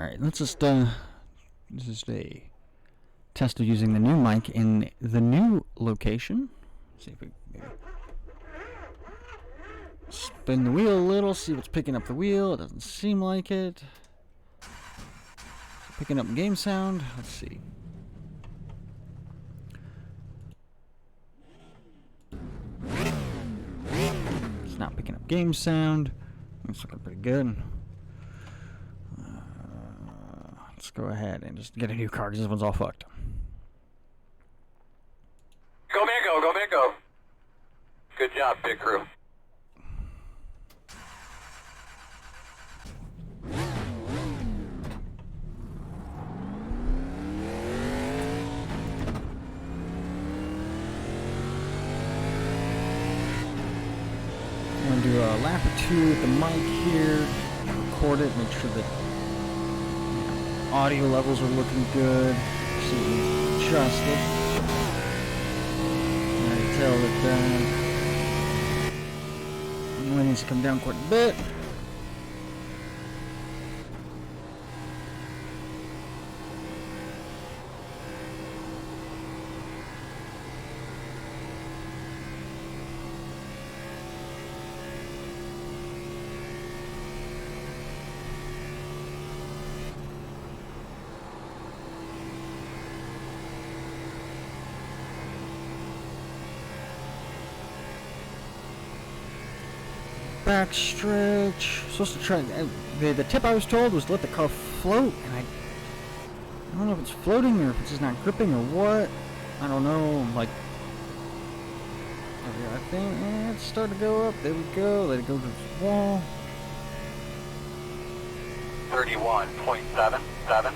Alright, let's just, this is a test of using the new mic in the new location. See if we maybe spin the wheel a little, see what's picking up the wheel. It doesn't seem like it. Picking up game sound. Let's see. It's not picking up game sound. It's looking pretty good. Let's go ahead and just get a new car because this one's all fucked. Go Mango, go Mango. Good job, pit crew. I'm going to do a lap or two with the mic here, record it, make sure that audio levels are looking good, see what needs to be adjusted. I can tell that it needs to come down quite a bit. Back stretch. Supposed to try. The tip I was told was let the car float, and I don't know if it's floating or if it's just not gripping or what. I don't know. Like, I think it's starting to go up. There we go. Let it go to the wall. 31.77. I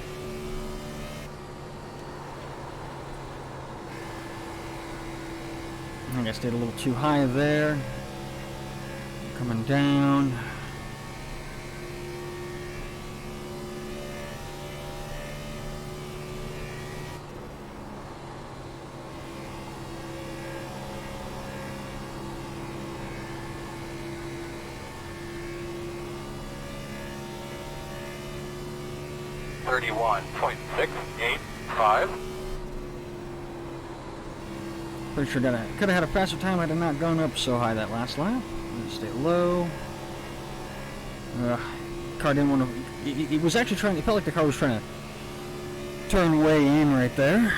think I stayed a little too high there. Coming down. .685. Pretty sure could have had a faster time had I not gone up so high that last lap. Stay low. Car didn't want to. It was actually trying. It felt like the car was trying to turn way in right there.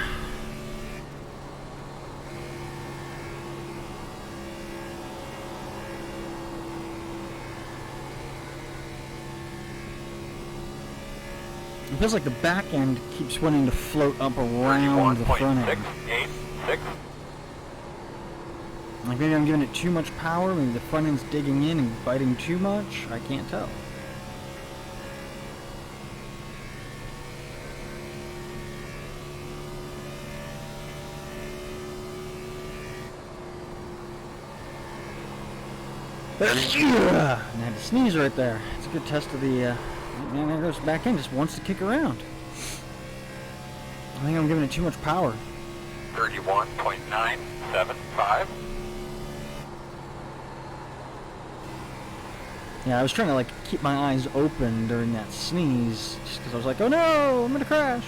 It feels like the back end keeps wanting to float up around the front end. 31.686. Like maybe I'm giving it too much power, maybe the front end's digging in and biting too much, I can't tell. And I had to sneeze right there. It's a good test of the, man, there goes back end, just wants to kick around. I think I'm giving it too much power. 31.975. Yeah, I was trying to like keep my eyes open during that sneeze, just because I was like, oh no, I'm gonna crash.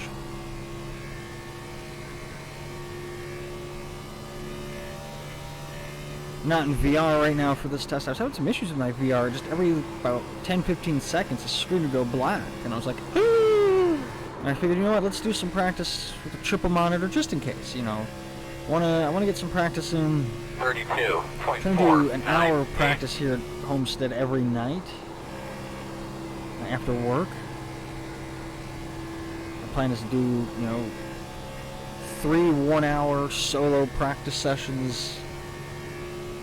I'm not in VR right now for this test. I was having some issues with my VR. Just every about 10-15 seconds, the screen would go black, and I was like, ooh! And I figured, you know what? Let's do some practice with a triple monitor, just in case. You know, I wanna get some practice in. 32.4. I'm trying to do an hour of practice here at Homestead every night after work. My plan is to do, you know, 3 1-hour solo practice sessions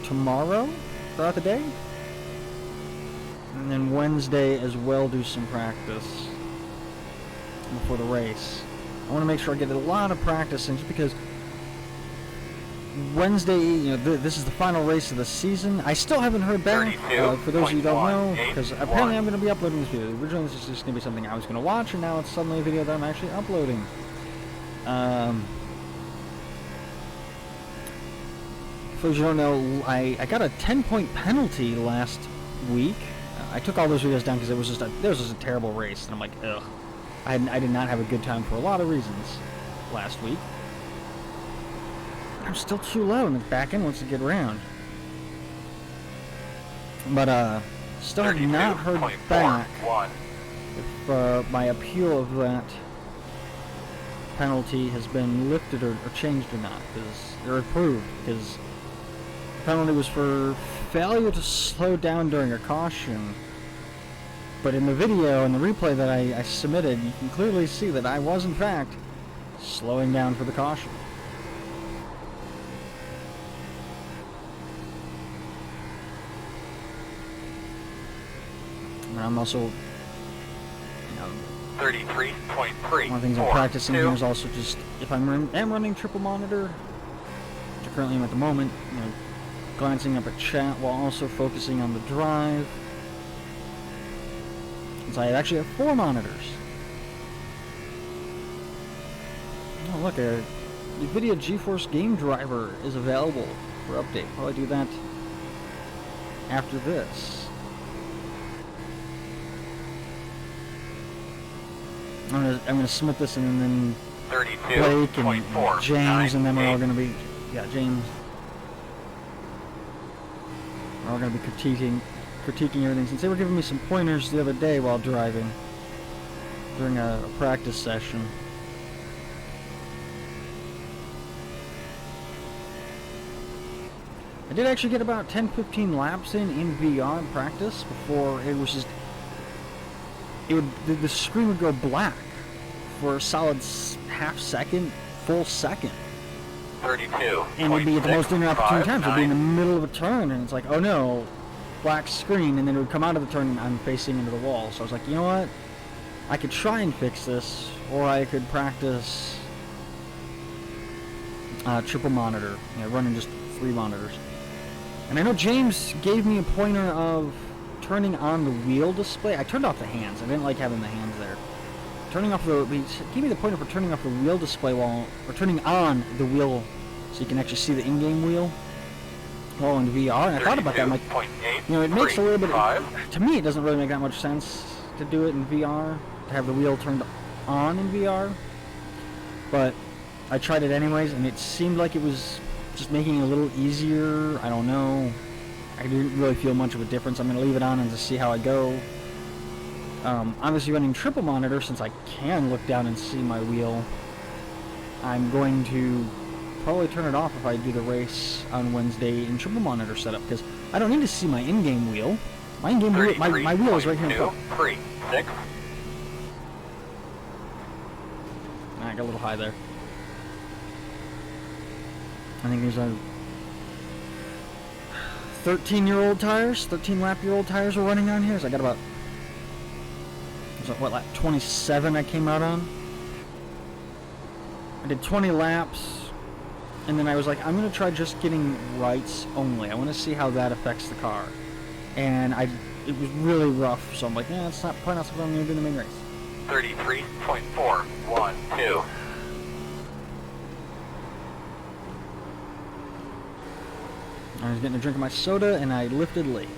tomorrow throughout the day, and then Wednesday as well do some practice before the race. I want to make sure I get a lot of practice in, just because Wednesday, you know, this is the final race of the season. I still haven't heard back, for those of you who don't know, because apparently I'm going to be uploading this video. Originally this was just going to be something I was going to watch, and now it's suddenly a video that I'm actually uploading. For those who don't know, I got a 10-point penalty last week. I took all those videos down because it was just a terrible race, and I'm like, ugh. I did not have a good time for a lot of reasons last week. I'm still too low, and the back end wants to get around. But still have not heard back if my appeal of that penalty has been lifted or changed or not, or approved, because the penalty was for failure to slow down during a caution. But in the video and the replay that I submitted, you can clearly see that I was in fact slowing down for the caution. And I'm also, 33.3. one of the things I'm practicing here is also just, if am running triple monitor, which I currently am at the moment, glancing up at chat while also focusing on the drive. Since I actually have 4 monitors. Oh look, a NVIDIA GeForce Game Driver is available for update. Probably do that after this. I'm gonna submit this, and then Blake and James, and then we're all gonna be, James. We're all gonna be critiquing everything, since they were giving me some pointers the other day while driving during a practice session. I did actually get about 10-15 laps in VR practice before it was just, the screen would go black for a solid half second, full second. 32. And it'd be at the most inopportune times. It'd be in the middle of a turn, and it's like, oh no, black screen, and then it would come out of the turn and I'm facing into the wall. So I was like, you know what? I could try and fix this, or I could practice triple monitor, running just 3 monitors. And I know James gave me a pointer of turning on the wheel display. I turned off the hands. I didn't like having the hands there. Turning off the, he gave me the pointer for turning off the wheel display or turning on the wheel so you can actually see the in-game wheel while in VR. And I thought about that. I'm like, it makes a little bit to me, it doesn't really make that much sense to do it in VR, to have the wheel turned on in VR. But I tried it anyways, and it seemed like it was just making it a little easier. I don't know. I didn't really feel much of a difference. I'm going to leave it on and just see how I go. Obviously running triple monitor, since I can look down and see my wheel, I'm going to probably turn it off if I do the race on Wednesday in triple monitor setup, because I don't need to see my in-game wheel. My in-game wheel, my wheel is right here in front. 3, 6. I got a little high there. I think these are 13-year-old tires, 13-lap-year-old tires we're running on here. So I got about, what, lap 27 I came out on? I did 20 laps, and then I was like, I'm going to try just getting rights only. I want to see how that affects the car. And it was really rough, so I'm like, yeah, it's not probably not something I'm going to do in the main race. 33.412. I was getting a drink of my soda, and I lifted late.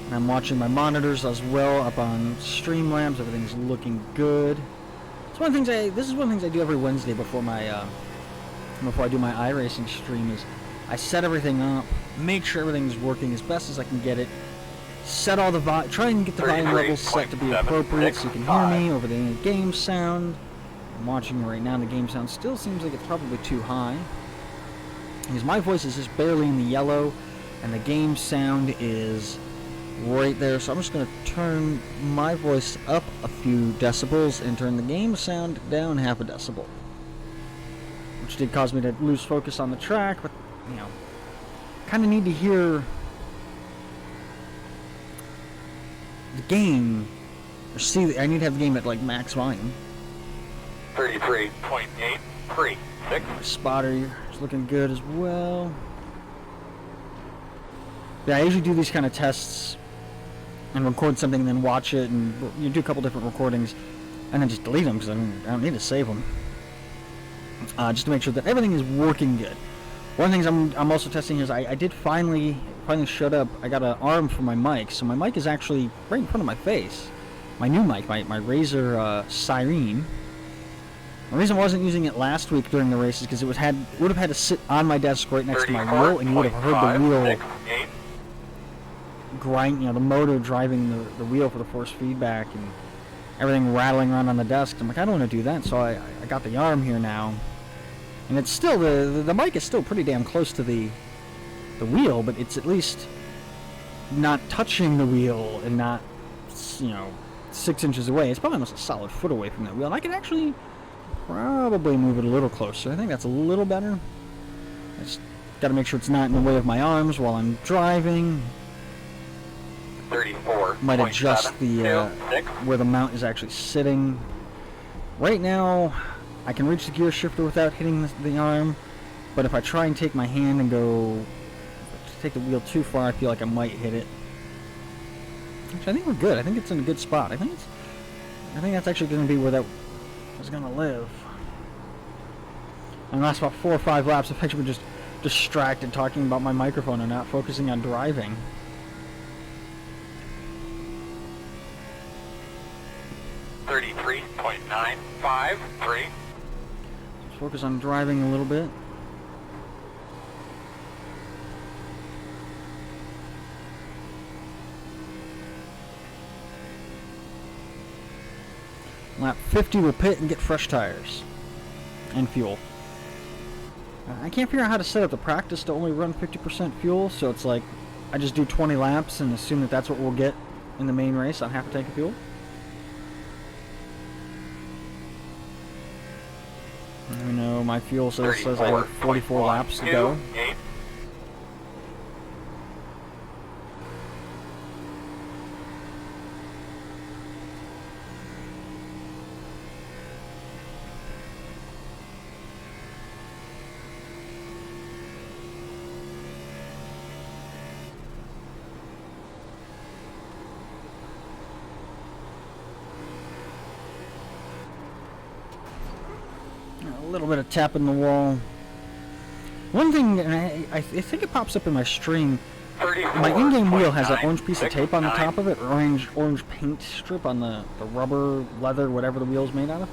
And I'm watching my monitors as well up on Streamlabs. Everything's looking good. It's one of the things this is one of the things I do every Wednesday before I do my iRacing stream, is I set everything up, make sure everything's working as best as I can get it, set all the try and get the volume levels set to be appropriate so you can hear me over the game sound. I'm watching it right now, and the game sound still seems like it's probably too high, because my voice is just barely in the yellow, and the game sound is right there. So I'm just going to turn my voice up a few decibels and turn the game sound down half a decibel, which did cause me to lose focus on the track, but kind of need to hear the game, or I need to have the game at like max volume. 33.836. My spotter is looking good as well. Yeah, I usually do these kind of tests and record something and then watch it, and you do a couple different recordings and then just delete them because I don't need to save them. Just to make sure that everything is working good. One of the things I'm also testing is I did finally finally showed up, I got an arm for my mic, so my mic is actually right in front of my face. My new mic, my Razer Siren. The reason I wasn't using it last week during the races because it would have had to sit on my desk right next to my wheel, and you would have heard the wheel grind, the motor driving the wheel for the force feedback and everything rattling around on the desk. I'm like, I don't want to do that, so I got the arm here now, and it's still the mic is still pretty damn close to the wheel, but it's at least not touching the wheel and not 6 inches away. It's probably almost a solid foot away from that wheel, and I can actually probably move it a little closer. I think that's a little better. I just got to make sure it's not in the way of my arms while I'm driving. 34. Might adjust the where the mount is actually sitting. Right now, I can reach the gear shifter without hitting the arm, but if I try and take my hand and go to take the wheel too far, I feel like I might hit it. Actually, I think we're good. I think it's in a good spot. I think that's actually going to be where that is going to live. And the last about 4 or 5 laps, I've actually been just distracted talking about my microphone and not focusing on driving. .953. Let's focus on driving a little bit. Lap 50 we'll pit and get fresh tires and fuel. I can't figure out how to set up the practice to only run 50% fuel, so it's like I just do 20 laps and assume that that's what we'll get in the main race on half a tank of fuel. I know my fuel says I have 44 laps to go. A little bit of tapping the wall. One thing, and I think it pops up in my stream, my in-game wheel has that orange piece of tape on the top of it, or orange paint strip on the rubber, leather, whatever the wheel's made out of.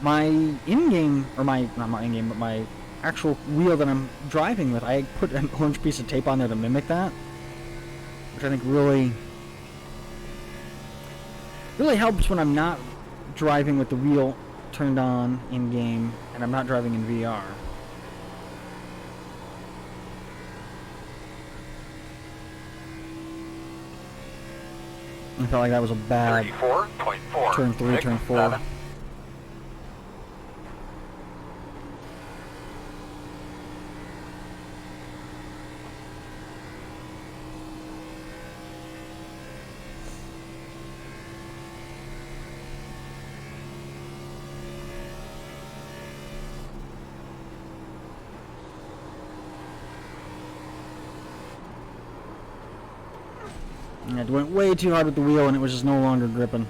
My in-game, or not my in-game, but my actual wheel that I'm driving with, I put an orange piece of tape on there to mimic that, which I think really helps when I'm not driving with the wheel turned on in-game and I'm not driving in VR. I felt like that was a bad 34.4. turn 3, turn 4. I went way too hard with the wheel and it was just no longer gripping.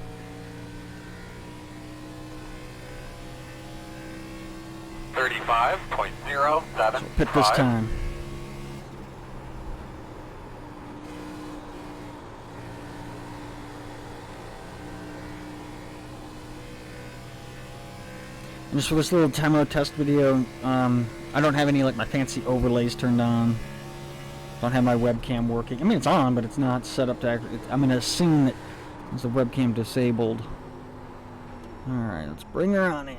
.07. So pit this time. And just for this little demo test video, I don't have any like my fancy overlays turned on. Don't have my webcam working. I mean, it's on, but it's not set up to actually. I'm going to assume that there's the webcam disabled. Alright, let's bring her on in.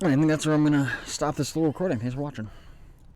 I think that's where I'm going to stop this little recording. Thanks for watching.